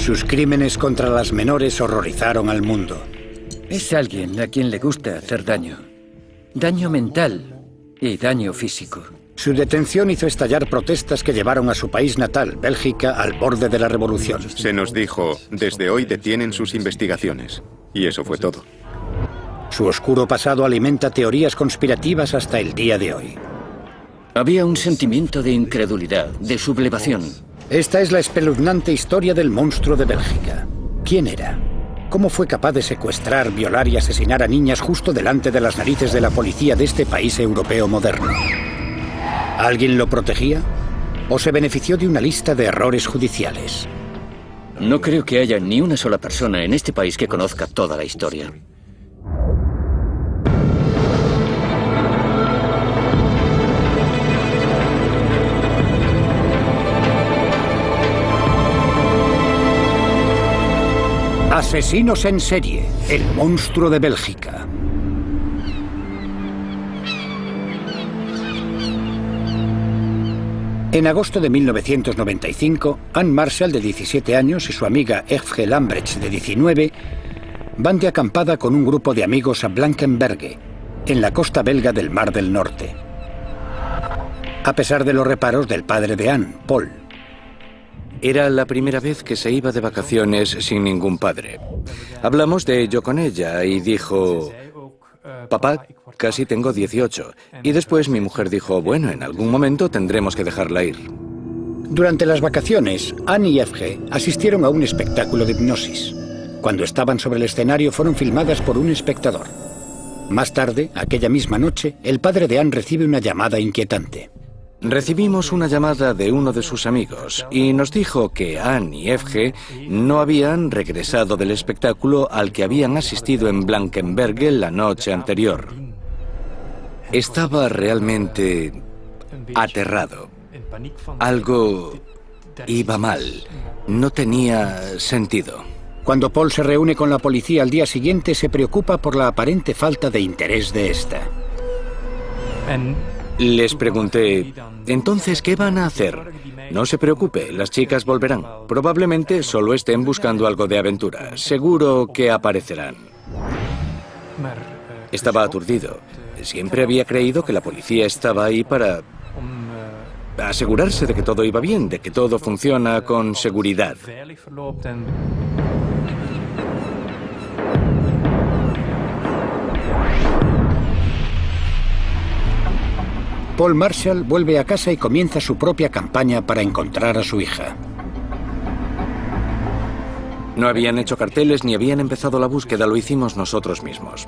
Sus crímenes contra las menores horrorizaron al mundo. Es alguien a quien le gusta hacer daño. Daño mental y daño físico. Su detención hizo estallar protestas que llevaron a su país natal, Bélgica, al borde de la revolución. Se nos dijo, desde hoy detienen sus investigaciones. Y eso fue todo. Su oscuro pasado alimenta teorías conspirativas hasta el día de hoy. Había un sentimiento de incredulidad, de sublevación. Esta es la espeluznante historia del monstruo de Bélgica. ¿Quién era? ¿Cómo fue capaz de secuestrar, violar y asesinar a niñas justo delante de las narices de la policía de este país europeo moderno? ¿Alguien lo protegía? ¿O se benefició de una lista de errores judiciales? No creo que haya ni una sola persona en este país que conozca toda la historia. Asesinos en serie, el monstruo de Bélgica. En agosto de 1995, Anne Marshall, de 17 años, y su amiga Eve Lambrecht, de 19, van de acampada con un grupo de amigos a Blankenberge, en la costa belga del Mar del Norte. A pesar de los reparos del padre de Anne, Paul. Era la primera vez que se iba de vacaciones sin ningún padre. Hablamos de ello con ella y dijo: papá, casi tengo 18. Y después mi mujer dijo: bueno, en algún momento tendremos que dejarla ir. Durante las vacaciones, Anne y Eve asistieron a un espectáculo de hipnosis. Cuando estaban sobre el escenario fueron filmadas por un espectador. Más tarde, aquella misma noche, el padre de Anne recibe una llamada inquietante. Recibimos una llamada de uno de sus amigos y nos dijo que Anne y Eve no habían regresado del espectáculo al que habían asistido en Blankenberge la noche anterior. Estaba realmente aterrado. Algo iba mal. No tenía sentido. Cuando Paul se reúne con la policía al día siguiente, se preocupa por la aparente falta de interés de esta. Les pregunté: ¿entonces qué van a hacer? No se preocupe, las chicas volverán. Probablemente solo estén buscando algo de aventura. Seguro que aparecerán. Estaba aturdido. Siempre había creído que la policía estaba ahí para asegurarse de que todo iba bien, de que todo funciona con seguridad. Paul Marshall vuelve a casa y comienza su propia campaña para encontrar a su hija. No habían hecho carteles ni habían empezado la búsqueda, lo hicimos nosotros mismos.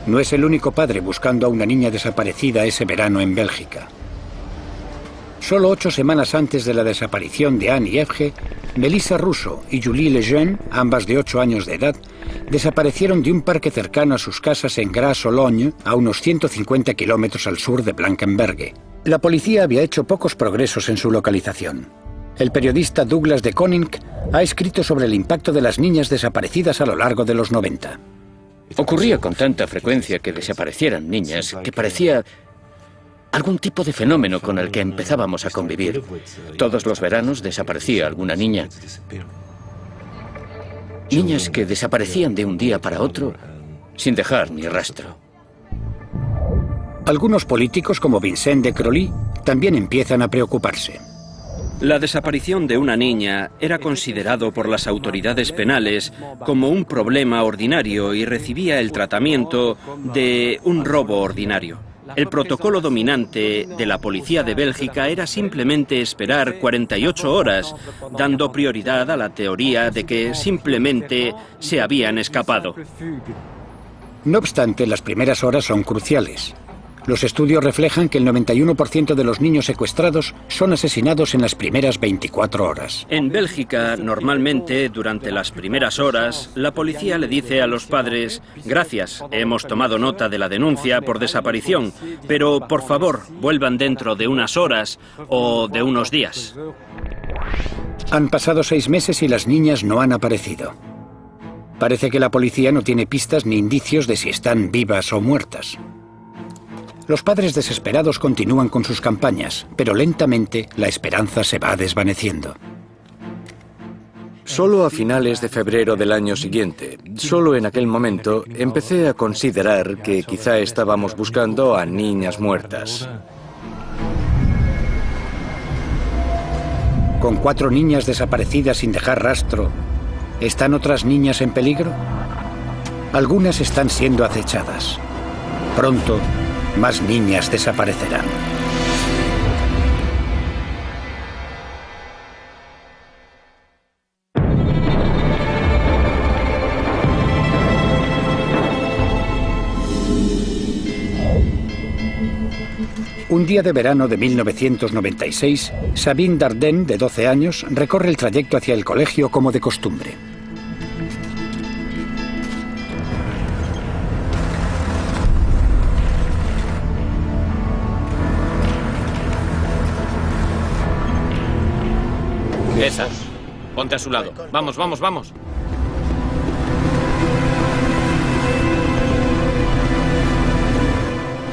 No es el único padre buscando a una niña desaparecida ese verano en Bélgica. Solo 8 semanas antes de la desaparición de Anne y Eve, Melissa Russo y Julie Lejeune, ambas de 8 años de edad, desaparecieron de un parque cercano a sus casas en Gras-Sologne, a unos 150 kilómetros al sur de Blankenberge. La policía había hecho pocos progresos en su localización. El periodista Douglas de Koning ha escrito sobre el impacto de las niñas desaparecidas a lo largo de los 90. Ocurría con tanta frecuencia que desaparecieran niñas que parecía algún tipo de fenómeno con el que empezábamos a convivir. Todos los veranos desaparecía alguna niña. Niñas que desaparecían de un día para otro sin dejar ni rastro. Algunos políticos como Vincent de Crowley también empiezan a preocuparse. La desaparición de una niña era considerado por las autoridades penales como un problema ordinario y recibía el tratamiento de un robo ordinario. El protocolo dominante de la policía de Bélgica era simplemente esperar 48 horas, dando prioridad a la teoría de que simplemente se habían escapado. No obstante, las primeras horas son cruciales. Los estudios reflejan que el 91% de los niños secuestrados son asesinados en las primeras 24 horas. En Bélgica, normalmente, durante las primeras horas, la policía le dice a los padres: gracias, hemos tomado nota de la denuncia por desaparición, pero por favor, vuelvan dentro de unas horas o de unos días. Han pasado 6 meses y las niñas no han aparecido. Parece que la policía no tiene pistas ni indicios de si están vivas o muertas. Los padres desesperados continúan con sus campañas, pero lentamente la esperanza se va desvaneciendo. Solo a finales de febrero del año siguiente, solo en aquel momento, empecé a considerar que quizá estábamos buscando a niñas muertas. Con 4 niñas desaparecidas sin dejar rastro, ¿están otras niñas en peligro? Algunas están siendo acechadas. Pronto, más niñas desaparecerán. Un día de verano de 1996, Sabine Dardenne, de 12 años, recorre el trayecto hacia el colegio como de costumbre. Esa. Ponte a su lado. Vamos, vamos, vamos.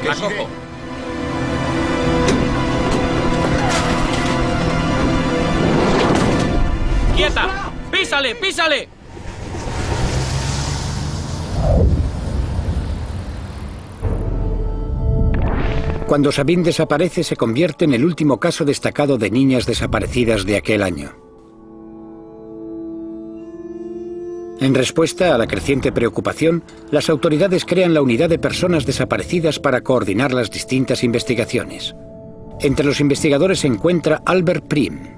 La cojo. ¡Quieta! ¡Písale, písale! Cuando Sabine desaparece, se convierte en el último caso destacado de niñas desaparecidas de aquel año. En respuesta a la creciente preocupación, las autoridades crean la Unidad de Personas Desaparecidas para coordinar las distintas investigaciones. Entre los investigadores se encuentra Albert Prim.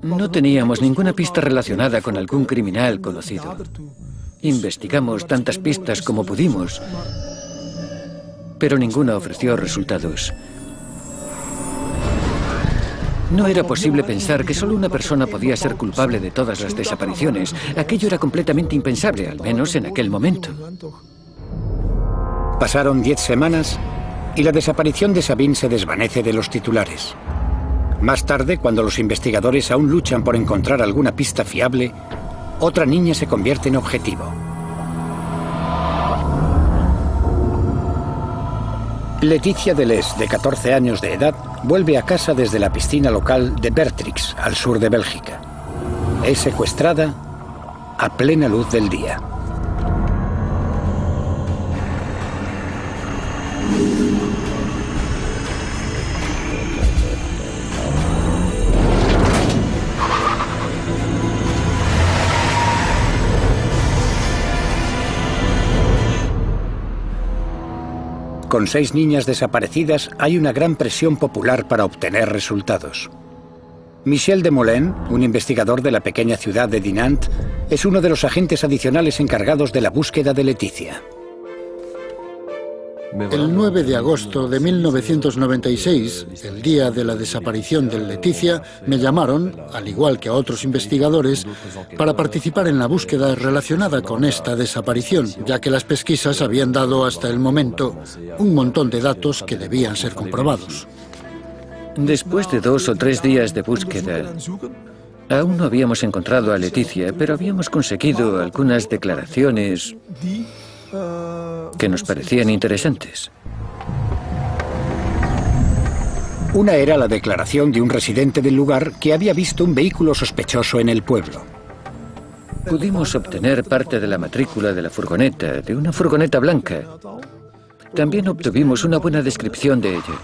No teníamos ninguna pista relacionada con algún criminal conocido. Investigamos tantas pistas como pudimos, pero ninguna ofreció resultados. No era posible pensar que solo una persona podía ser culpable de todas las desapariciones. Aquello era completamente impensable, al menos en aquel momento. Pasaron 10 semanas y la desaparición de Sabine se desvanece de los titulares. Más tarde, cuando los investigadores aún luchan por encontrar alguna pista fiable, otra niña se convierte en objetivo. Leticia Deleuze, de 14 años de edad, vuelve a casa desde la piscina local de Bertrix, al sur de Bélgica. Es secuestrada a plena luz del día. Con 6 niñas desaparecidas, hay una gran presión popular para obtener resultados. Michel Desmoulins, un investigador de la pequeña ciudad de Dinant, es uno de los agentes adicionales encargados de la búsqueda de Leticia. El 9 de agosto de 1996, el día de la desaparición de Leticia, me llamaron, al igual que a otros investigadores, para participar en la búsqueda relacionada con esta desaparición, ya que las pesquisas habían dado hasta el momento un montón de datos que debían ser comprobados. Después de 2 o 3 días de búsqueda, aún no habíamos encontrado a Leticia, pero habíamos conseguido algunas declaraciones que nos parecían interesantes. Una era la declaración de un residente del lugar que había visto un vehículo sospechoso en el pueblo. Pudimos obtener parte de la matrícula de la furgoneta, de una furgoneta blanca. También obtuvimos una buena descripción de ella.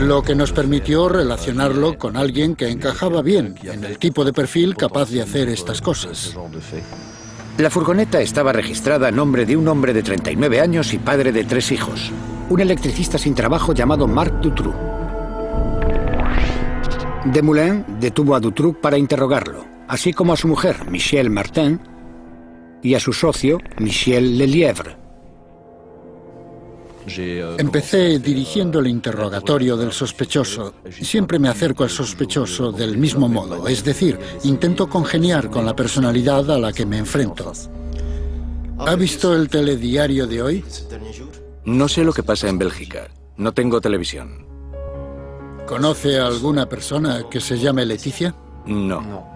Lo que nos permitió relacionarlo con alguien que encajaba bien en el tipo de perfil capaz de hacer estas cosas. La furgoneta estaba registrada a nombre de un hombre de 39 años y padre de 3 hijos, un electricista sin trabajo llamado Marc Dutroux. Desmoulins detuvo a Dutroux para interrogarlo, así como a su mujer, Michelle Martin, y a su socio, Michel Lelièvre. Empecé dirigiendo el interrogatorio del sospechoso. Siempre me acerco al sospechoso del mismo modo, es decir, intento congeniar con la personalidad a la que me enfrento. ¿Ha visto el telediario de hoy? No sé lo que pasa en Bélgica. No tengo televisión. ¿Conoce a alguna persona que se llame Leticia? No.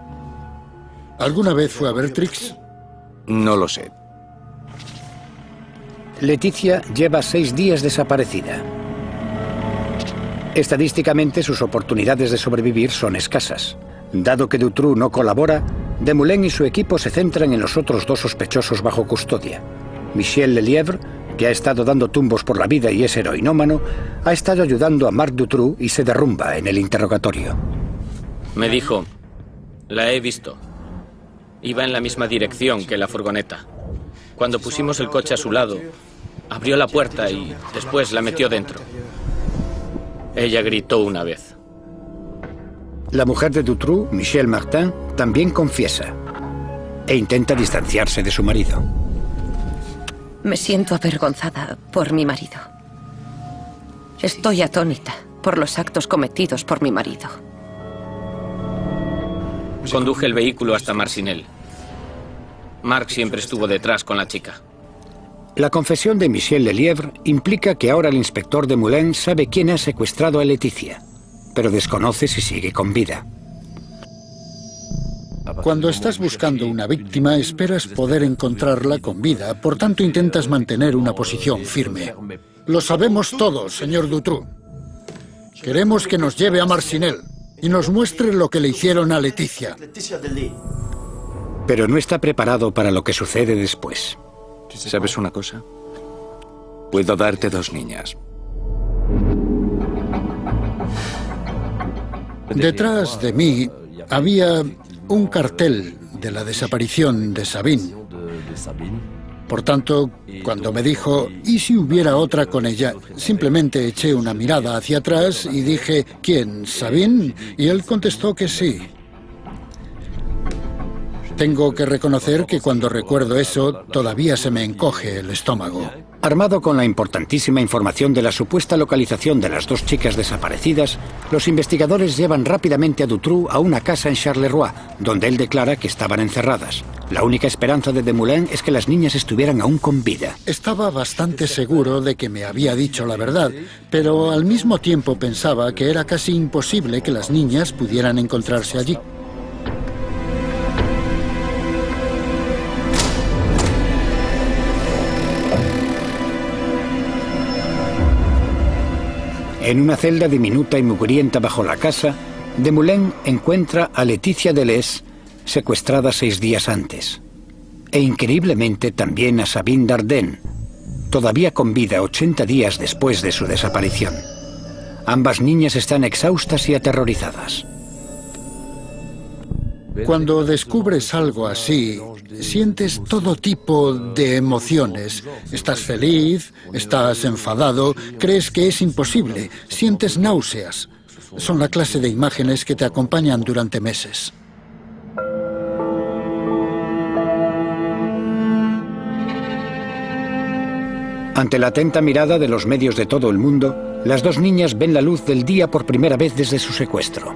¿Alguna vez fue a Bertrix? No lo sé. Leticia lleva 6 días desaparecida. Estadísticamente, sus oportunidades de sobrevivir son escasas. Dado que Dutroux no colabora, Desmoulins y su equipo se centran en los otros dos sospechosos bajo custodia. Michel Lelièvre, que ha estado dando tumbos por la vida y es heroinómano, ha estado ayudando a Marc Dutroux y se derrumba en el interrogatorio. Me dijo, la he visto. Iba en la misma dirección que la furgoneta. Cuando pusimos el coche a su lado, abrió la puerta y después la metió dentro. Ella gritó una vez. La mujer de Dutroux, Michelle Martin, también confiesa e intenta distanciarse de su marido. Me siento avergonzada por mi marido. Estoy atónita por los actos cometidos por mi marido. Conduje el vehículo hasta Marcinelle. Marc siempre estuvo detrás con la chica. La confesión de Michel Lelièvre implica que ahora el inspector Desmoulins sabe quién ha secuestrado a Leticia, pero desconoce si sigue con vida. Cuando estás buscando una víctima, esperas poder encontrarla con vida, por tanto intentas mantener una posición firme. Lo sabemos todos, señor Dutroux. Queremos que nos lleve a Marcinelle y nos muestre lo que le hicieron a Leticia. Pero no está preparado para lo que sucede después. ¿Sabes una cosa? Puedo darte 2 niñas. Detrás de mí había un cartel de la desaparición de Sabine. Por tanto, cuando me dijo, ¿y si hubiera otra con ella? Simplemente eché una mirada hacia atrás y dije, ¿quién? ¿Sabine? Y él contestó que sí. Tengo que reconocer que cuando recuerdo eso, todavía se me encoge el estómago. Armado con la importantísima información de la supuesta localización de las 2 chicas desaparecidas, los investigadores llevan rápidamente a Dutroux a una casa en Charleroi, donde él declara que estaban encerradas. La única esperanza de Desmoulins es que las niñas estuvieran aún con vida. Estaba bastante seguro de que me había dicho la verdad, pero al mismo tiempo pensaba que era casi imposible que las niñas pudieran encontrarse allí. En una celda diminuta y mugrienta bajo la casa, Desmoulins encuentra a Leticia Deleuze secuestrada 6 días antes. E increíblemente también a Sabine Dardenne, todavía con vida 80 días después de su desaparición. Ambas niñas están exhaustas y aterrorizadas. Cuando descubres algo así, sientes todo tipo de emociones. Estás feliz, estás enfadado, crees que es imposible, sientes náuseas. Son la clase de imágenes que te acompañan durante meses. Ante la atenta mirada de los medios de todo el mundo, las 2 niñas ven la luz del día por primera vez desde su secuestro.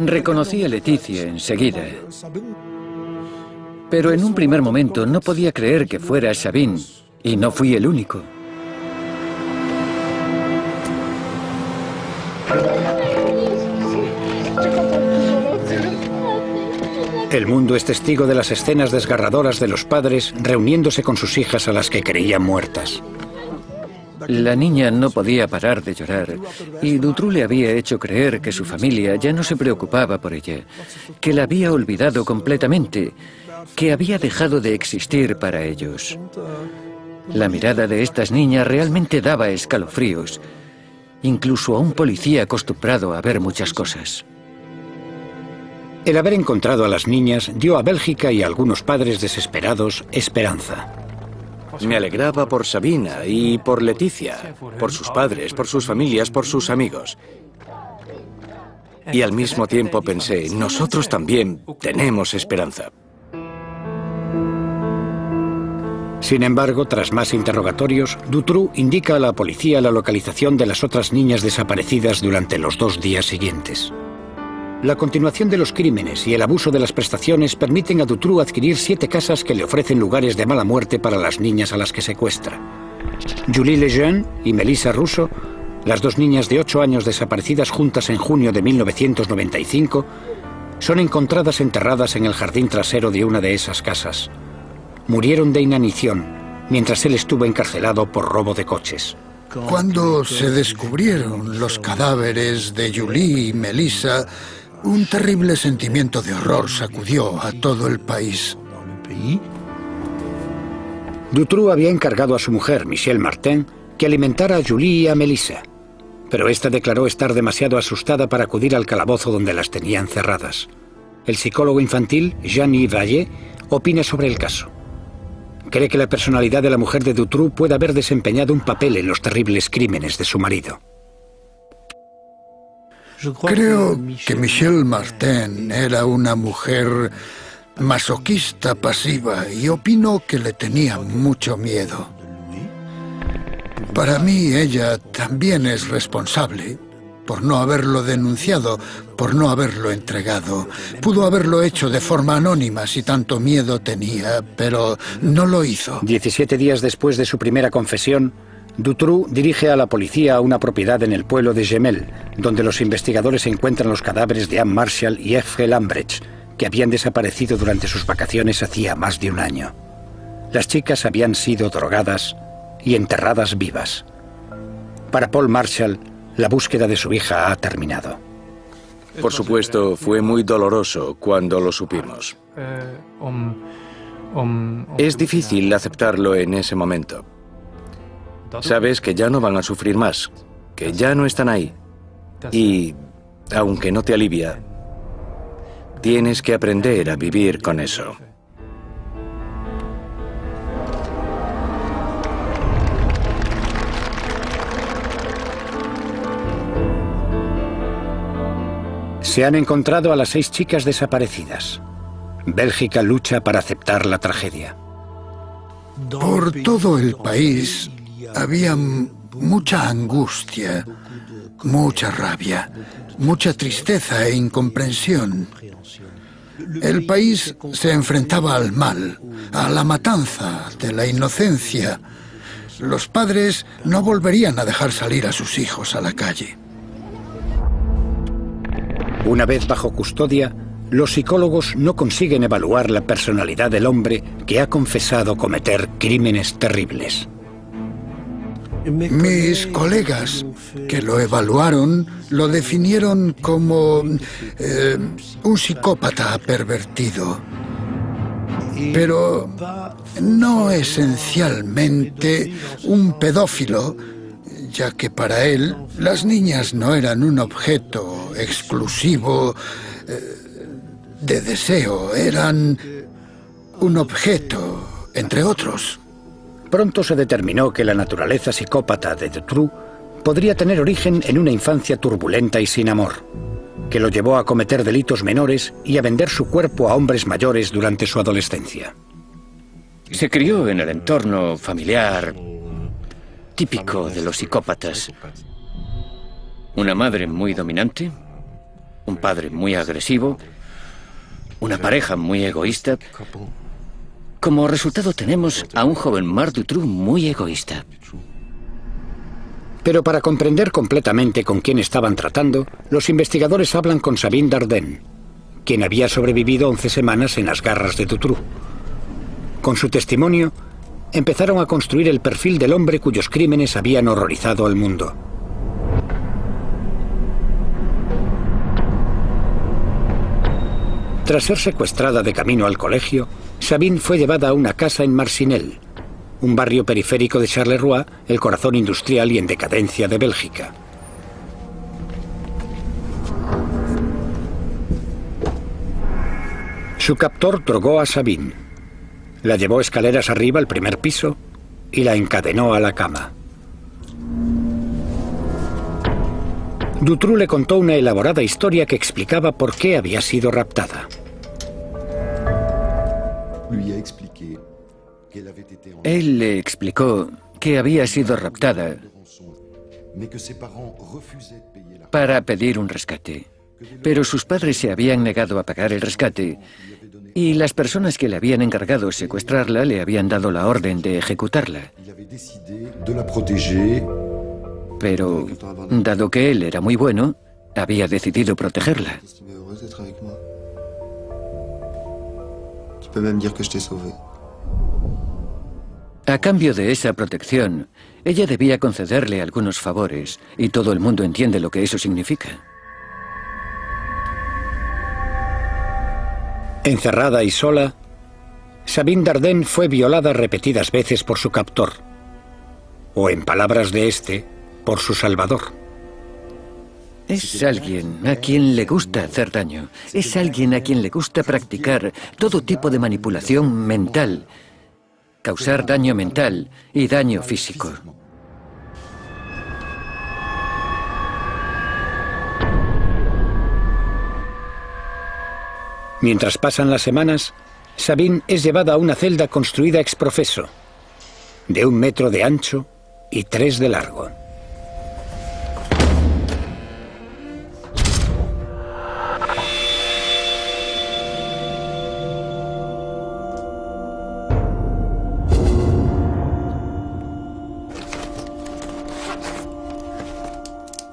Reconocí a Leticia enseguida. Pero en un primer momento no podía creer que fuera Sabine, y no fui el único. El mundo es testigo de las escenas desgarradoras de los padres reuniéndose con sus hijas a las que creían muertas. La niña no podía parar de llorar y Dutroux le había hecho creer que su familia ya no se preocupaba por ella, que la había olvidado completamente, que había dejado de existir para ellos. La mirada de estas niñas realmente daba escalofríos, incluso a un policía acostumbrado a ver muchas cosas. El haber encontrado a las niñas dio a Bélgica y a algunos padres desesperados esperanza. Me alegraba por Sabina y por Leticia, por sus padres, por sus familias, por sus amigos. Y al mismo tiempo pensé, nosotros también tenemos esperanza. Sin embargo, tras más interrogatorios, Dutroux indica a la policía la localización de las otras niñas desaparecidas durante los 2 días siguientes. La continuación de los crímenes y el abuso de las prestaciones permiten a Dutroux adquirir 7 casas que le ofrecen lugares de mala muerte para las niñas a las que secuestra. Julie Lejeune y Melissa Russo, las 2 niñas de 8 años desaparecidas juntas en junio de 1995, son encontradas enterradas en el jardín trasero de una de esas casas. Murieron de inanición mientras él estuvo encarcelado por robo de coches. Cuando se descubrieron los cadáveres de Julie y Melissa, un terrible sentimiento de horror sacudió a todo el país. Dutroux había encargado a su mujer, Michelle Martin, que alimentara a Julie y a Melissa, pero esta declaró estar demasiado asustada para acudir al calabozo donde las tenía encerradas. El psicólogo infantil, Jean-Yves Vallée, opina sobre el caso. Cree que la personalidad de la mujer de Dutroux puede haber desempeñado un papel en los terribles crímenes de su marido. Creo que Michelle Martin era una mujer masoquista pasiva y opino que le tenía mucho miedo. Para mí ella también es responsable por no haberlo denunciado, por no haberlo entregado. Pudo haberlo hecho de forma anónima si tanto miedo tenía, pero no lo hizo. 17 días después de su primera confesión, Dutroux dirige a la policía a una propiedad en el pueblo de Jemelle, donde los investigadores encuentran los cadáveres de Anne Marshall y F. Lambrecht, que habían desaparecido durante sus vacaciones hacía más de un año. Las chicas habían sido drogadas y enterradas vivas. Para Paul Marshall, la búsqueda de su hija ha terminado. Por supuesto, fue muy doloroso cuando lo supimos. Es difícil aceptarlo en ese momento. Sabes que ya no van a sufrir más, que ya no están ahí. Y, aunque no te alivia, tienes que aprender a vivir con eso. Se han encontrado a las 6 chicas desaparecidas. Bélgica lucha para aceptar la tragedia. Por todo el país había mucha angustia, mucha rabia, mucha tristeza e incomprensión. El país se enfrentaba al mal, a la matanza de la inocencia. Los padres no volverían a dejar salir a sus hijos a la calle. Una vez bajo custodia, los psicólogos no consiguen evaluar la personalidad del hombre que ha confesado cometer crímenes terribles. Mis colegas que lo evaluaron lo definieron como un psicópata pervertido, pero no esencialmente un pedófilo, ya que para él las niñas no eran un objeto exclusivo de deseo, eran un objeto entre otros. Pronto se determinó que la naturaleza psicópata de Dutroux podría tener origen en una infancia turbulenta y sin amor, que lo llevó a cometer delitos menores y a vender su cuerpo a hombres mayores durante su adolescencia. Se crió en el entorno familiar típico de los psicópatas. Una madre muy dominante, un padre muy agresivo, una pareja muy egoísta. Como resultado tenemos a un joven Marc Dutroux muy egoísta. Pero para comprender completamente con quién estaban tratando, los investigadores hablan con Sabine Dardenne, quien había sobrevivido 11 semanas en las garras de Dutroux. Con su testimonio, empezaron a construir el perfil del hombre cuyos crímenes habían horrorizado al mundo. Tras ser secuestrada de camino al colegio, Sabine fue llevada a una casa en Marcinelle, un barrio periférico de Charleroi, el corazón industrial y en decadencia de Bélgica. Su captor drogó a Sabine, la llevó escaleras arriba al primer piso y la encadenó a la cama. Dutroux le contó una elaborada historia que explicaba por qué había sido raptada. Él le explicó que había sido raptada para pedir un rescate, pero sus padres se habían negado a pagar el rescate y las personas que le habían encargado secuestrarla le habían dado la orden de ejecutarla. Pero, dado que él era muy bueno, había decidido protegerla. A cambio de esa protección, ella debía concederle algunos favores, y todo el mundo entiende lo que eso significa. Encerrada y sola, Sabine Dardenne fue violada repetidas veces por su captor, o en palabras de este, por su salvador. Es alguien a quien le gusta hacer daño. Es alguien a quien le gusta practicar todo tipo de manipulación mental, causar daño mental y daño físico. Mientras pasan las semanas, Sabine es llevada a una celda construida ex professo, de 1 metro de ancho y 3 de largo.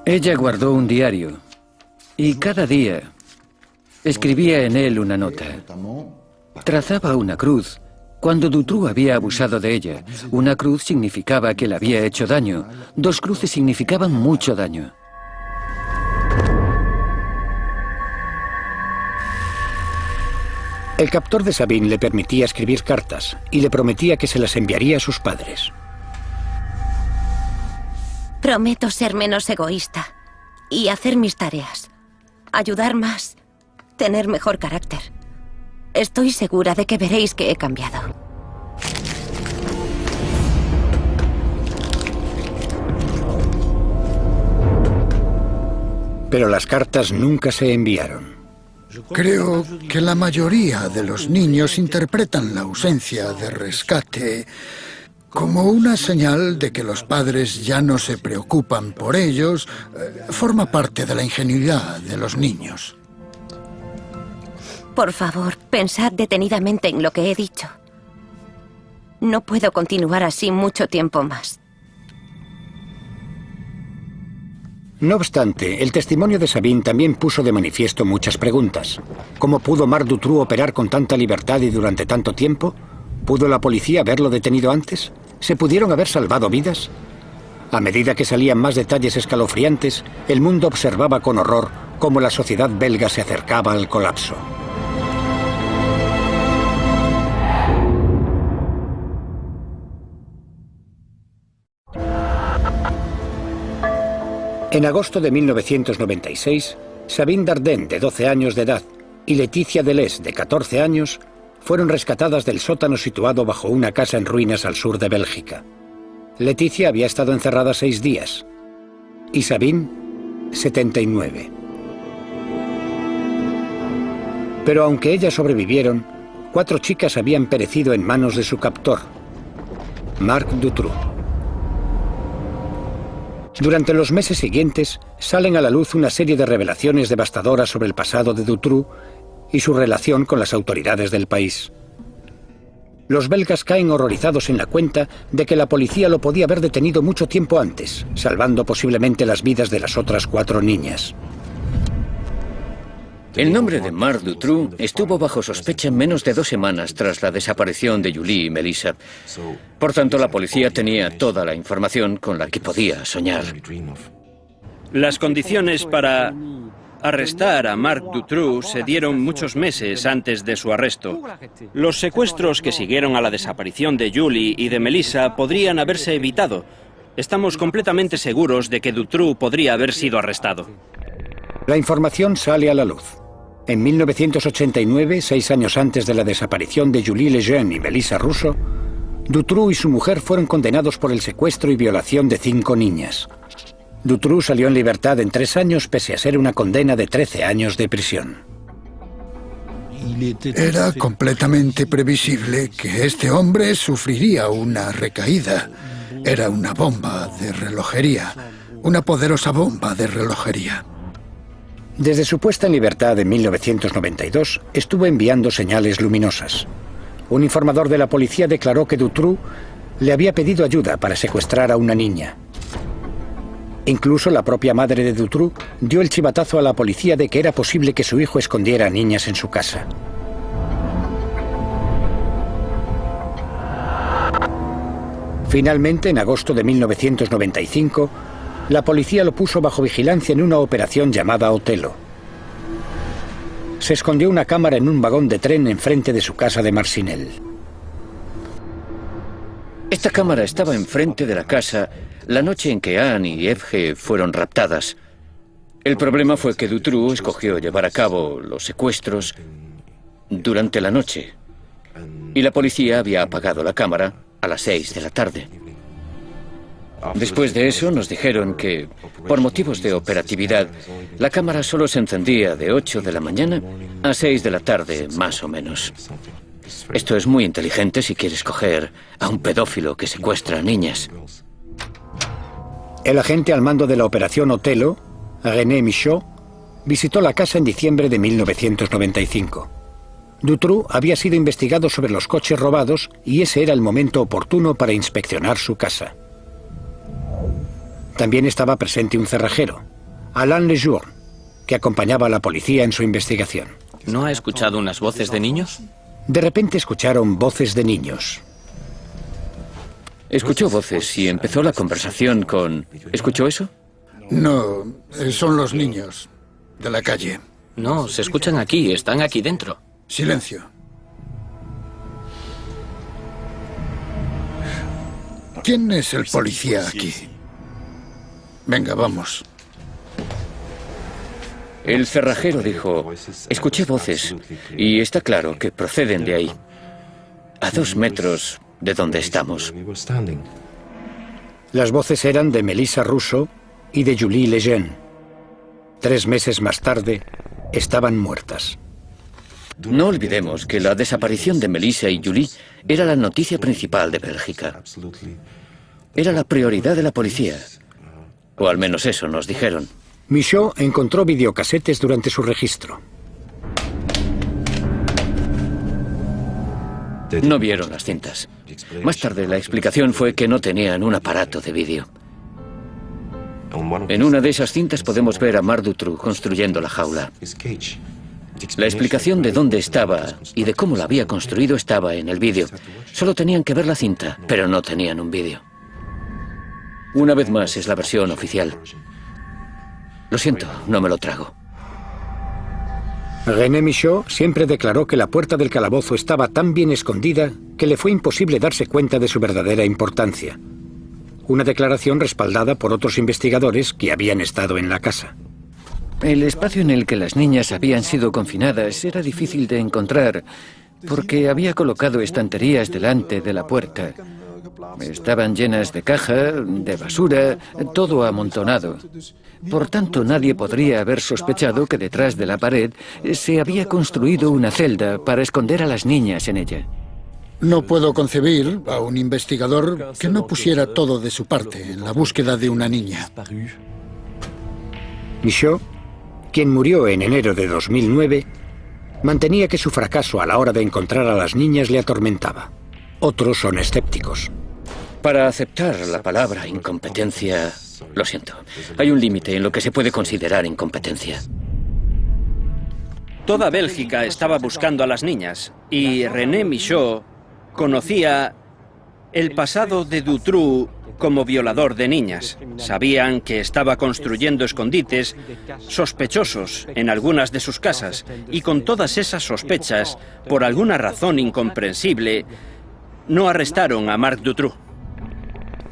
Ella guardó un diario y cada día escribía en él una nota. Trazaba una cruz cuando Dutroux había abusado de ella. Una cruz significaba que le había hecho daño. 2 cruces significaban mucho daño. El captor de Sabine le permitía escribir cartas y le prometía que se las enviaría a sus padres. Prometo ser menos egoísta y hacer mis tareas, ayudar más, tener mejor carácter. Estoy segura de que veréis que he cambiado. Pero las cartas nunca se enviaron. Creo que la mayoría de los niños interpretan la ausencia de rescate como una señal de que los padres ya no se preocupan por ellos. Forma parte de la ingenuidad de los niños. Por favor, pensad detenidamente en lo que he dicho. No puedo continuar así mucho tiempo más. No obstante, el testimonio de Sabine también puso de manifiesto muchas preguntas. ¿Cómo pudo Marc Dutroux operar con tanta libertad y durante tanto tiempo? ¿Pudo la policía haberlo detenido antes? ¿Se pudieron haber salvado vidas? A medida que salían más detalles escalofriantes, el mundo observaba con horror cómo la sociedad belga se acercaba al colapso. En agosto de 1996, Sabine Dardenne, de 12 años de edad, y Leticia Deleuze, de 14 años, fueron rescatadas del sótano situado bajo una casa en ruinas al sur de Bélgica. Leticia había estado encerrada 6 días y Sabine 79. Pero aunque ellas sobrevivieron, 4 chicas habían perecido en manos de su captor, Marc Dutroux. Durante los meses siguientes salen a la luz una serie de revelaciones devastadoras sobre el pasado de Dutroux y su relación con las autoridades del país. Los belgas caen horrorizados en la cuenta de que la policía lo podía haber detenido mucho tiempo antes, salvando posiblemente las vidas de las otras 4 niñas. El nombre de Marc Dutroux estuvo bajo sospecha en menos de 2 semanas tras la desaparición de Julie y Melissa. Por tanto, la policía tenía toda la información con la que podía soñar. Las condiciones para arrestar a Marc Dutroux se dieron muchos meses antes de su arresto. Los secuestros que siguieron a la desaparición de Julie y de Melissa podrían haberse evitado. Estamos completamente seguros de que Dutroux podría haber sido arrestado. La información sale a la luz. En 1989, 6 años antes de la desaparición de Julie Lejeune y Melissa Russo, Dutroux y su mujer fueron condenados por el secuestro y violación de 5 niñas. Dutroux salió en libertad en 3 años pese a ser una condena de 13 años de prisión. Era completamente previsible que este hombre sufriría una recaída. Era una bomba de relojería, una poderosa bomba de relojería. Desde su puesta en libertad en 1992, estuvo enviando señales luminosas. Un informador de la policía declaró que Dutroux le había pedido ayuda para secuestrar a una niña. Incluso la propia madre de Dutroux dio el chivatazo a la policía de que era posible que su hijo escondiera a niñas en su casa. Finalmente, en agosto de 1995, la policía lo puso bajo vigilancia en una operación llamada Otelo. Se escondió una cámara en un vagón de tren enfrente de su casa de Marcinelle. Esta cámara estaba enfrente de la casa la noche en que Anne y Evge fueron raptadas. El problema fue que Dutroux escogió llevar a cabo los secuestros durante la noche y la policía había apagado la cámara a las 6 de la tarde. Después de eso nos dijeron que, por motivos de operatividad, la cámara solo se encendía de 8 de la mañana a 6 de la tarde, más o menos. Esto es muy inteligente si quieres coger a un pedófilo que secuestra a niñas. El agente al mando de la operación Otelo, René Michaud, visitó la casa en diciembre de 1995. Dutroux había sido investigado sobre los coches robados y ese era el momento oportuno para inspeccionar su casa. También estaba presente un cerrajero, Alain Lejour, que acompañaba a la policía en su investigación. ¿No ha escuchado unas voces de niños? De repente escucharon voces de niños. Escuchó voces y empezó la conversación con... ¿Escuchó eso? No, son los niños de la calle. No, se escuchan aquí, están aquí dentro. Silencio. ¿Quién es el policía aquí? Venga, vamos. El cerrajero dijo, escuché voces y está claro que proceden de ahí, a 2 metros de donde estamos. Las voces eran de Melissa Russo y de Julie Lejeune. 3 meses más tarde, estaban muertas. No olvidemos que la desaparición de Melissa y Julie era la noticia principal de Bélgica. Era la prioridad de la policía. O al menos eso nos dijeron. Michaud encontró videocasetes durante su registro. No vieron las cintas. Más tarde la explicación fue que no tenían un aparato de vídeo. En una de esas cintas podemos ver a Marc Dutroux construyendo la jaula. La explicación de dónde estaba y de cómo la había construido estaba en el vídeo. Solo tenían que ver la cinta, pero no tenían un vídeo. Una vez más es la versión oficial. Lo siento, no me lo trago. René Michaud siempre declaró que la puerta del calabozo estaba tan bien escondida que le fue imposible darse cuenta de su verdadera importancia. Una declaración respaldada por otros investigadores que habían estado en la casa. El espacio en el que las niñas habían sido confinadas era difícil de encontrar porque había colocado estanterías delante de la puerta. Estaban llenas de caja, de basura, todo amontonado. Por tanto, nadie podría haber sospechado que detrás de la pared se había construido una celda para esconder a las niñas en ella. No puedo concebir a un investigador que no pusiera todo de su parte en la búsqueda de una niña. Michaud, quien murió en enero de 2009, mantenía que su fracaso a la hora de encontrar a las niñas le atormentaba. Otros son escépticos. Para aceptar la palabra incompetencia, lo siento, hay un límite en lo que se puede considerar incompetencia. Toda Bélgica estaba buscando a las niñas y René Michaud conocía el pasado de Dutroux como violador de niñas. Sabían que estaba construyendo escondites sospechosos en algunas de sus casas y con todas esas sospechas, por alguna razón incomprensible, no arrestaron a Marc Dutroux.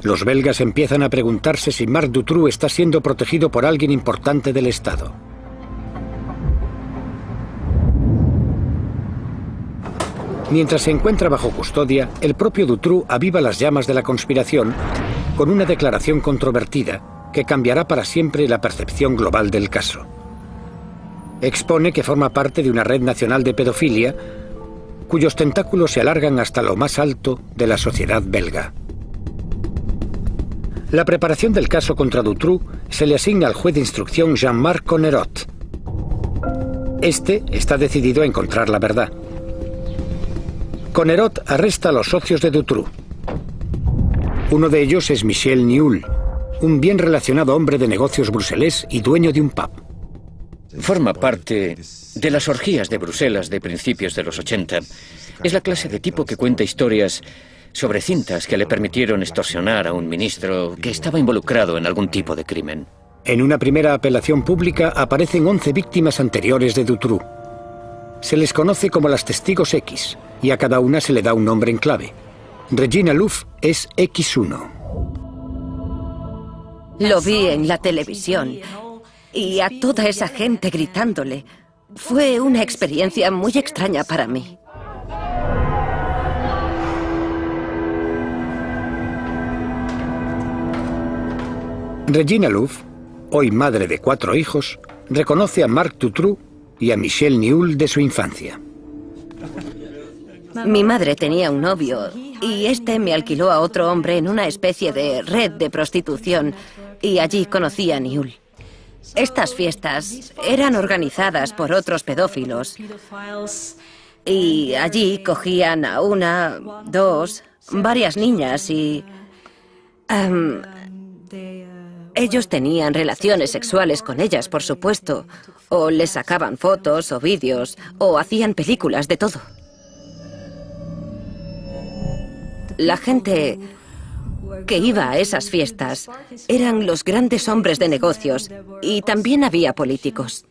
Los belgas empiezan a preguntarse si Marc Dutroux está siendo protegido por alguien importante del Estado. Mientras se encuentra bajo custodia, el propio Dutroux aviva las llamas de la conspiración con una declaración controvertida que cambiará para siempre la percepción global del caso. Expone que forma parte de una red nacional de pedofilia cuyos tentáculos se alargan hasta lo más alto de la sociedad belga. La preparación del caso contra Dutroux se le asigna al juez de instrucción Jean-Marc Connerot. Este está decidido a encontrar la verdad. Connerot arresta a los socios de Dutroux. Uno de ellos es Michel Niul, un bien relacionado hombre de negocios bruselés y dueño de un pub. Forma parte de las orgías de Bruselas de principios de los 80. Es la clase de tipo que cuenta historias sobre cintas que le permitieron extorsionar a un ministro que estaba involucrado en algún tipo de crimen. En una primera apelación pública aparecen 11 víctimas anteriores de Dutroux. Se les conoce como las testigos X, y a cada una se le da un nombre en clave. Regina Louf es X1. Lo vi en la televisión y a toda esa gente gritándole. Fue una experiencia muy extraña para mí. Regina Louf, hoy madre de 4 hijos, reconoce a Marc Dutroux y a Michel Nihoul de su infancia. Mi madre tenía un novio y este me alquiló a otro hombre en una especie de red de prostitución y allí conocí a Nihoul. Estas fiestas eran organizadas por otros pedófilos y allí cogían a una, 2, varias niñas y... ellos tenían relaciones sexuales con ellas, por supuesto, o les sacaban fotos o vídeos, o hacían películas, de todo. La gente que iba a esas fiestas eran los grandes hombres de negocios y también había políticos.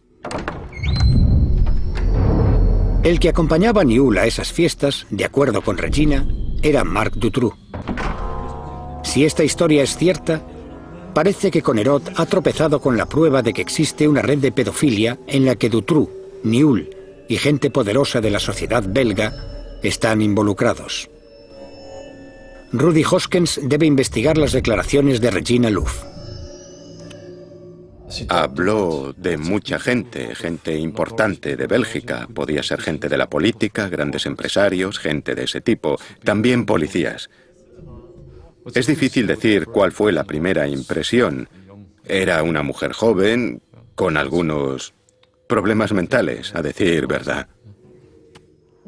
El que acompañaba a Nihoul a esas fiestas, de acuerdo con Regina, era Marc Dutroux. Si esta historia es cierta, parece que Conerot ha tropezado con la prueba de que existe una red de pedofilia en la que Dutroux, Nihoul y gente poderosa de la sociedad belga están involucrados. Rudy Hoskens debe investigar las declaraciones de Regina Louf. Habló de mucha gente, gente importante de Bélgica. Podía ser gente de la política, grandes empresarios, gente de ese tipo, también policías. Es difícil decir cuál fue la primera impresión. Era una mujer joven, con algunos problemas mentales, a decir verdad.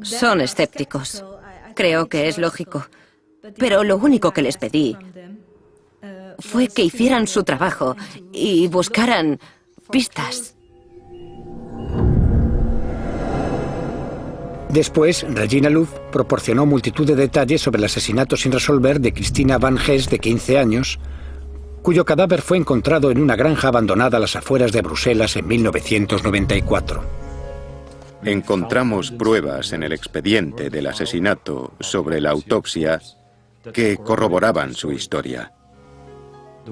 Son escépticos. Creo que es lógico. Pero lo único que les pedí fue que hicieran su trabajo y buscaran pistas. Después, Regina Louf proporcionó multitud de detalles sobre el asesinato sin resolver de Christina Van Ges, de 15 años, cuyo cadáver fue encontrado en una granja abandonada a las afueras de Bruselas en 1994. Encontramos pruebas en el expediente del asesinato sobre la autopsia que corroboraban su historia.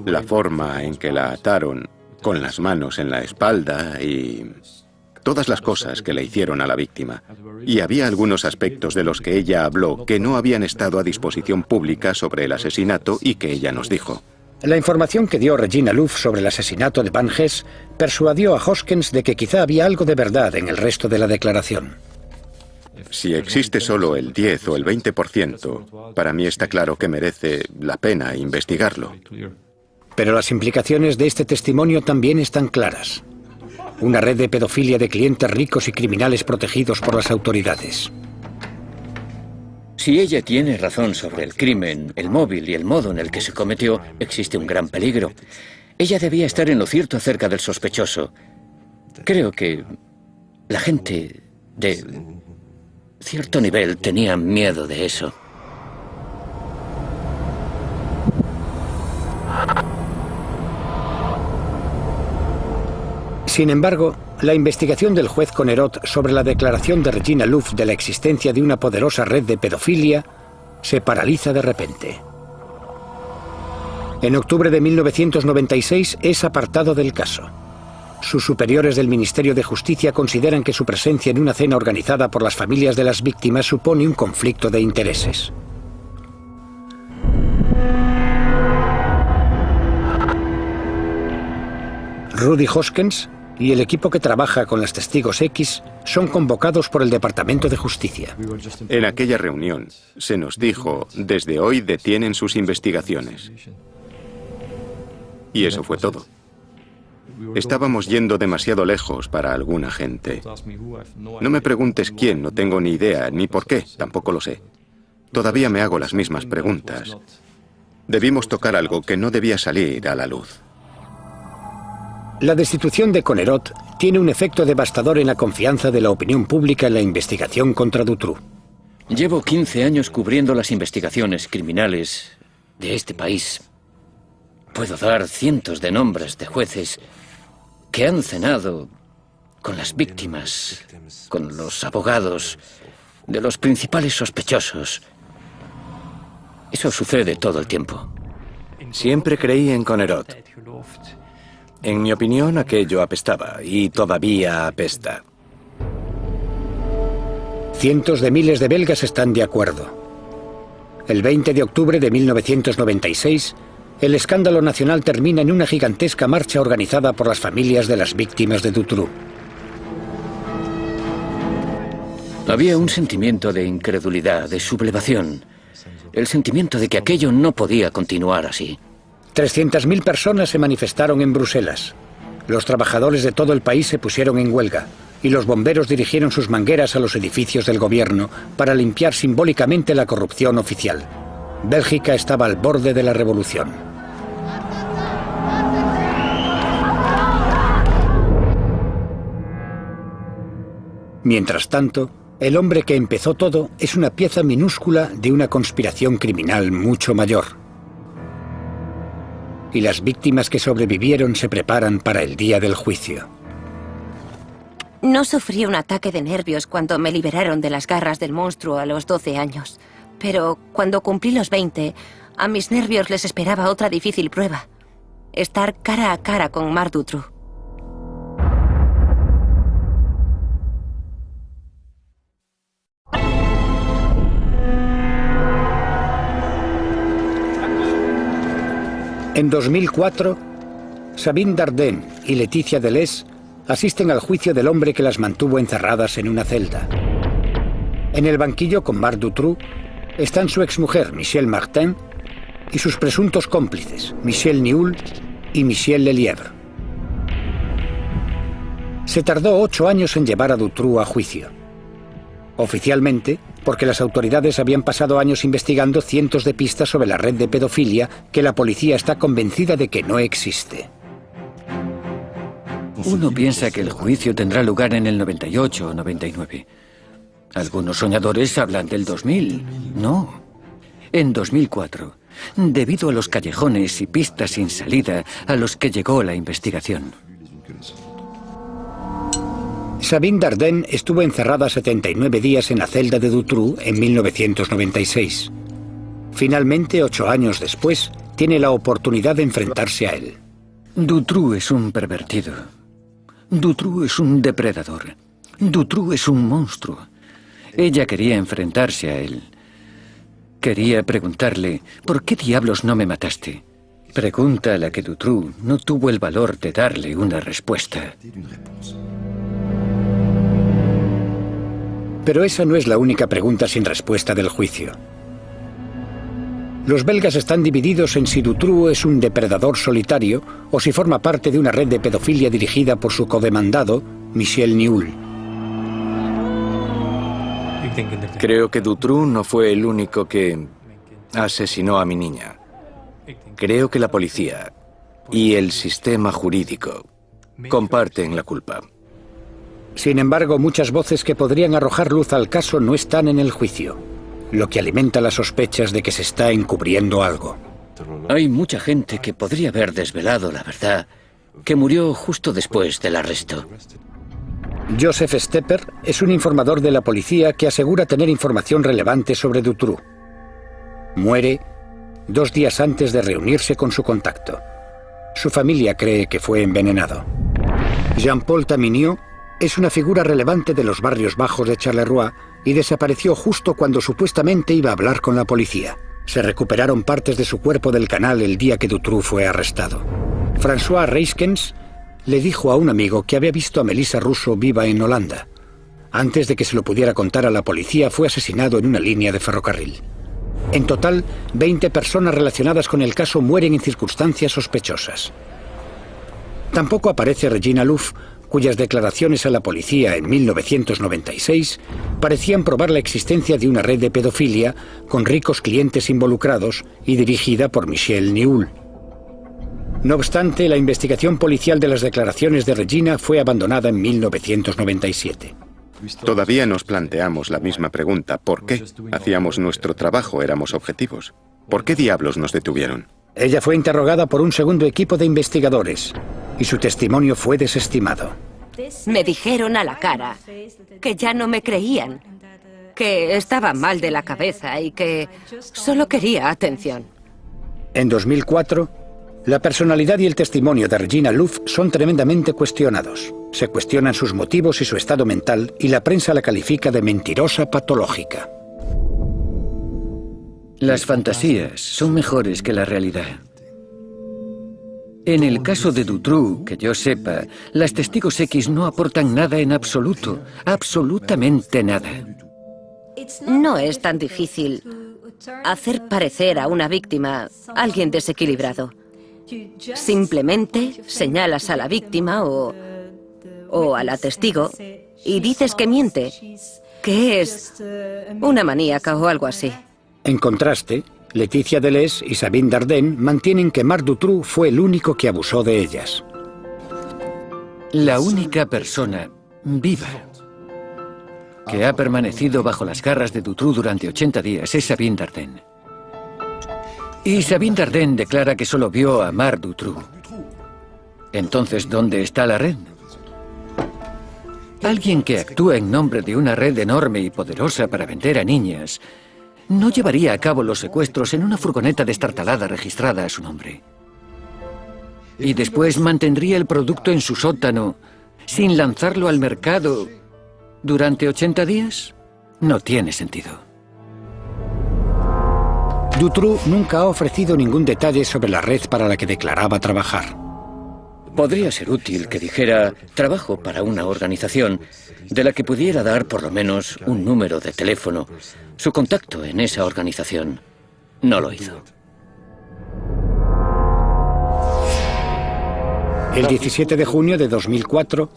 La forma en que la ataron, con las manos en la espalda y todas las cosas que le hicieron a la víctima. Y había algunos aspectos de los que ella habló que no habían estado a disposición pública sobre el asesinato y que ella nos dijo. La información que dio Regina Louf sobre el asesinato de Van Ges persuadió a Hoskens de que quizá había algo de verdad en el resto de la declaración. Si existe solo el 10 o el 20%, para mí está claro que merece la pena investigarlo. Pero las implicaciones de este testimonio también están claras. Una red de pedofilia de clientes ricos y criminales protegidos por las autoridades. Si ella tiene razón sobre el crimen, el móvil y el modo en el que se cometió, existe un gran peligro. Ella debía estar en lo cierto acerca del sospechoso. Creo que la gente de cierto nivel tenía miedo de eso. Sin embargo, la investigación del juez Conerot sobre la declaración de Regina Louf de la existencia de una poderosa red de pedofilia se paraliza de repente. En octubre de 1996 es apartado del caso. Sus superiores del Ministerio de Justicia consideran que su presencia en una cena organizada por las familias de las víctimas supone un conflicto de intereses. Rudy Hoskens y el equipo que trabaja con las testigos X son convocados por el Departamento de Justicia. En aquella reunión se nos dijo, desde hoy detienen sus investigaciones. Y eso fue todo. Estábamos yendo demasiado lejos para alguna gente. No me preguntes quién, no tengo ni idea, ni por qué, tampoco lo sé. Todavía me hago las mismas preguntas. Debimos tocar algo que no debía salir a la luz. La destitución de Conerot tiene un efecto devastador en la confianza de la opinión pública en la investigación contra Dutroux. Llevo 15 años cubriendo las investigaciones criminales de este país. Puedo dar cientos de nombres de jueces que han cenado con las víctimas, con los abogados de los principales sospechosos. Eso sucede todo el tiempo. Siempre creí en Conerot. En mi opinión, aquello apestaba y todavía apesta. Cientos de miles de belgas están de acuerdo. El 20 de octubre de 1996, el escándalo nacional termina en una gigantesca marcha organizada por las familias de las víctimas de Dutroux. Había un sentimiento de incredulidad, de sublevación. El sentimiento de que aquello no podía continuar así. 300.000 personas se manifestaron en Bruselas. Los trabajadores de todo el país se pusieron en huelga y los bomberos dirigieron sus mangueras a los edificios del gobierno para limpiar simbólicamente la corrupción oficial. Bélgica estaba al borde de la revolución. Mientras tanto, el hombre que empezó todo es una pieza minúscula de una conspiración criminal mucho mayor. Y las víctimas que sobrevivieron se preparan para el día del juicio. No sufrí un ataque de nervios cuando me liberaron de las garras del monstruo a los 12 años. Pero cuando cumplí los 20, a mis nervios les esperaba otra difícil prueba. Estar cara a cara con Marc Dutroux. En 2004, Sabine Dardenne y Laetitia Deleuze asisten al juicio del hombre que las mantuvo encerradas en una celda. En el banquillo con Marc Dutroux están su exmujer Michel Martin y sus presuntos cómplices Michel Nihoul y Michel Lelièvre. Se tardó 8 años en llevar a Dutroux a juicio. Oficialmente, porque las autoridades habían pasado años investigando cientos de pistas sobre la red de pedofilia que la policía está convencida de que no existe. Uno piensa que el juicio tendrá lugar en el 98 o 99. Algunos soñadores hablan del 2000. No. En 2004, debido a los callejones y pistas sin salida a los que llegó la investigación. Sabine Dardenne estuvo encerrada 79 días en la celda de Dutroux en 1996. Finalmente, 8 años después, tiene la oportunidad de enfrentarse a él. Dutroux es un pervertido. Dutroux es un depredador. Dutroux es un monstruo. Ella quería enfrentarse a él. Quería preguntarle, ¿por qué diablos no me mataste? Pregunta a la que Dutroux no tuvo el valor de darle una respuesta. Pero esa no es la única pregunta sin respuesta del juicio. Los belgas están divididos en si Dutroux es un depredador solitario o si forma parte de una red de pedofilia dirigida por su codemandado, Michel Nihoul. Creo que Dutroux no fue el único que asesinó a mi niña. Creo que la policía y el sistema jurídico comparten la culpa. Sin embargo, muchas voces que podrían arrojar luz al caso no están en el juicio, lo que alimenta las sospechas de que se está encubriendo algo. Hay mucha gente que podría haber desvelado la verdad, que murió justo después del arresto. Joseph Stepper es un informador de la policía que asegura tener información relevante sobre Dutroux. Muere 2 días antes de reunirse con su contacto. Su familia cree que fue envenenado. Jean-Paul Taminiaux es una figura relevante de los barrios bajos de Charleroi y desapareció justo cuando supuestamente iba a hablar con la policía. Se recuperaron partes de su cuerpo del canal el día que Dutroux fue arrestado. François Reiskens le dijo a un amigo que había visto a Melissa Russo viva en Holanda. Antes de que se lo pudiera contar a la policía, fue asesinado en una línea de ferrocarril. En total, 20 personas relacionadas con el caso mueren en circunstancias sospechosas. Tampoco aparece Regina Louf, cuyas declaraciones a la policía en 1996 parecían probar la existencia de una red de pedofilia con ricos clientes involucrados y dirigida por Michel Nihoul. No obstante, la investigación policial de las declaraciones de Regina fue abandonada en 1997. Todavía nos planteamos la misma pregunta. ¿Por qué? Hacíamos nuestro trabajo, éramos objetivos. ¿Por qué diablos nos detuvieron? Ella fue interrogada por un segundo equipo de investigadores y su testimonio fue desestimado. Me dijeron a la cara que ya no me creían, que estaba mal de la cabeza y que solo quería atención. En 2004, la personalidad y el testimonio de Regina Louf son tremendamente cuestionados. Se cuestionan sus motivos y su estado mental y la prensa la califica de mentirosa patológica. Las fantasías son mejores que la realidad. En el caso de Dutroux, que yo sepa, las testigos X no aportan nada en absoluto, absolutamente nada. No es tan difícil hacer parecer a una víctima alguien desequilibrado. Simplemente señalas a la víctima o a la testigo y dices que miente, que es una maníaca o algo así. En contraste, Leticia Deleuze y Sabine Dardenne mantienen que Marc Dutroux fue el único que abusó de ellas. La única persona viva que ha permanecido bajo las garras de Dutroux durante 80 días es Sabine Dardenne. Y Sabine Dardenne declara que solo vio a Marc Dutroux. Entonces, ¿dónde está la red? Alguien que actúa en nombre de una red enorme y poderosa para vender a niñas no llevaría a cabo los secuestros en una furgoneta destartalada registrada a su nombre. Y después mantendría el producto en su sótano sin lanzarlo al mercado durante 80 días. No tiene sentido. Dutroux nunca ha ofrecido ningún detalle sobre la red para la que declaraba trabajar. Podría ser útil que dijera, trabajo para una organización de la que pudiera dar por lo menos un número de teléfono, su contacto en esa organización. No lo hizo. El 17 de junio de 2004,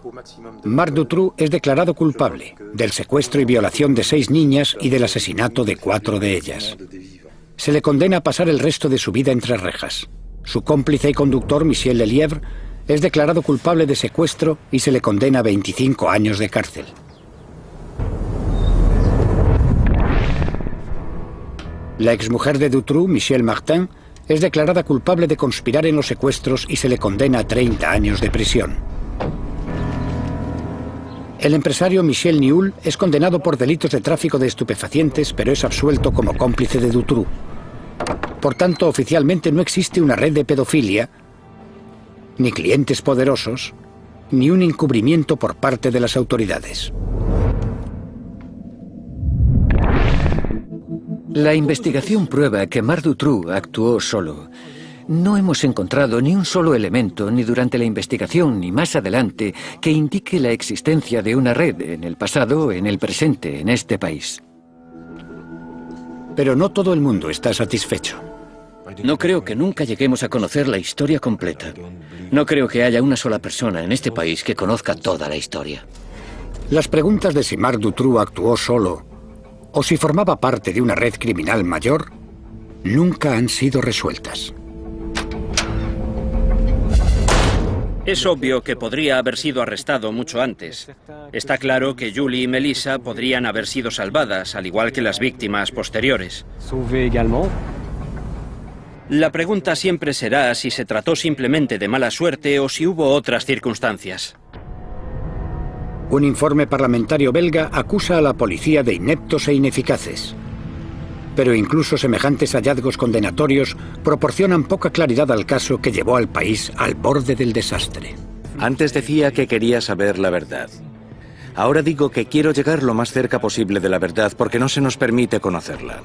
Marc Dutroux es declarado culpable del secuestro y violación de 6 niñas y del asesinato de 4 de ellas. Se le condena a pasar el resto de su vida entre rejas. Su cómplice y conductor, Michel Lelièvre, es declarado culpable de secuestro y se le condena a 25 años de cárcel. La exmujer de Dutroux, Michelle Martin, es declarada culpable de conspirar en los secuestros y se le condena a 30 años de prisión. El empresario Michel Nihoul es condenado por delitos de tráfico de estupefacientes, pero es absuelto como cómplice de Dutroux. Por tanto, oficialmente no existe una red de pedofilia, ni clientes poderosos, ni un encubrimiento por parte de las autoridades. La investigación prueba que Marc Dutroux actuó solo. No hemos encontrado ni un solo elemento, ni durante la investigación, ni más adelante, que indique la existencia de una red en el pasado o en el presente en este país. Pero no todo el mundo está satisfecho. No creo que nunca lleguemos a conocer la historia completa. No creo que haya una sola persona en este país que conozca toda la historia. Las preguntas de si Marc Dutroux actuó solo o si formaba parte de una red criminal mayor nunca han sido resueltas. Es obvio que podría haber sido arrestado mucho antes. Está claro que Julie y Melissa podrían haber sido salvadas, al igual que las víctimas posteriores. La pregunta siempre será si se trató simplemente de mala suerte o si hubo otras circunstancias. Un informe parlamentario belga acusa a la policía de ineptos e ineficaces. Pero incluso semejantes hallazgos condenatorios proporcionan poca claridad al caso que llevó al país al borde del desastre. Antes decía que quería saber la verdad. Ahora digo que quiero llegar lo más cerca posible de la verdad porque no se nos permite conocerla.